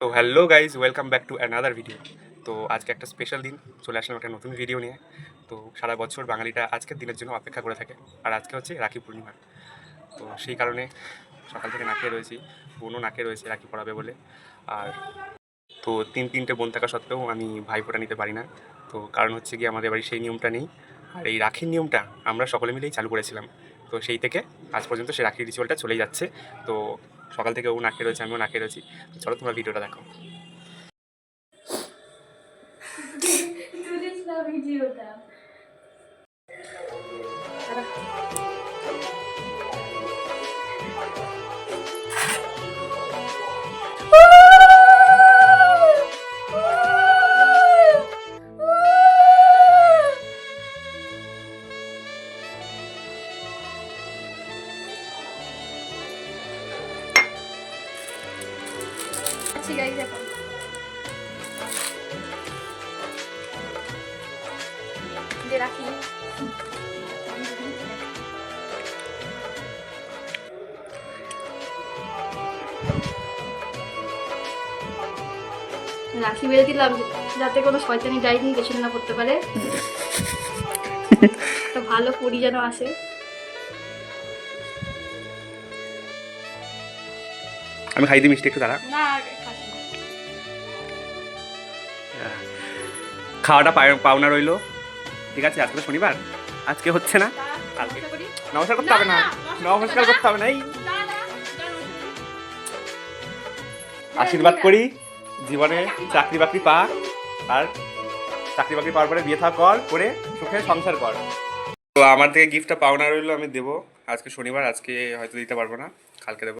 তো hello guys, welcome back to another video. তো আজকে একটা স্পেশাল দিন, চলে আসলাম একটা নতুন ভিডিও নিয়ে। তো সারা বছর বাঙালিটা আজকের দিনের জন্য অপেক্ষা করে থাকে, আর আজকে হচ্ছে রাখি পূর্ণিমা। তো সেই কারণে সকাল থেকে না খেয়ে রয়েছি, বোনও না খেয়ে রয়েছে রাখি পড়াবে বলে। আর তো তিনটে বোন থাকা সত্ত্বেও আমি ভাইফোঁটা নিতে পারি না। তো কারণ হচ্ছে কি, আমাদের বাড়ি সেই নিয়মটা নেই। আর এই রাখির নিয়মটা আমরা সকলে মিলেই চালু করেছিলাম। তো সেই থেকে আজ পর্যন্ত সেই রাখির রিচুয়ালটা চলেই যাচ্ছে। তো সকাল থেকে ও না খেয়ে রয়েছে, আমিও না খেয়ে রয়েছি। তো চলো তোমরা ভিডিওটা দেখো। তুলিস না ভিডিওটা। ঠিক আছে, এখন যে রাখি রাখি বেঁধে দিলাম যাতে কোনো শয়তানি ডাইনি পেছনে না পড়তে পারে। তো ভালো পরি যেন আসে। আমি খাই দিই মিষ্টি, একটু দাঁড়া। না খাওয়াটা পাওনা রইলো, ঠিক আছে? আজকে তো শনিবার, আজকে হচ্ছে না, কালকে নমস্কার করতে হবে না, নমস্কার করতে হবে না। এই আশীর্বাদ করি জীবনে চাকরি বাকরি পা, আর চাকরি বাকরি পাওয়ার পরে বিয়ে থা করে সুখে সংসার কর। তো আমার থেকে গিফটটা পাওনা রইলো, আমি দেবো। আজকে শনিবার, আজকে হয়তো দিতে পারবো না, কালকে দেবো।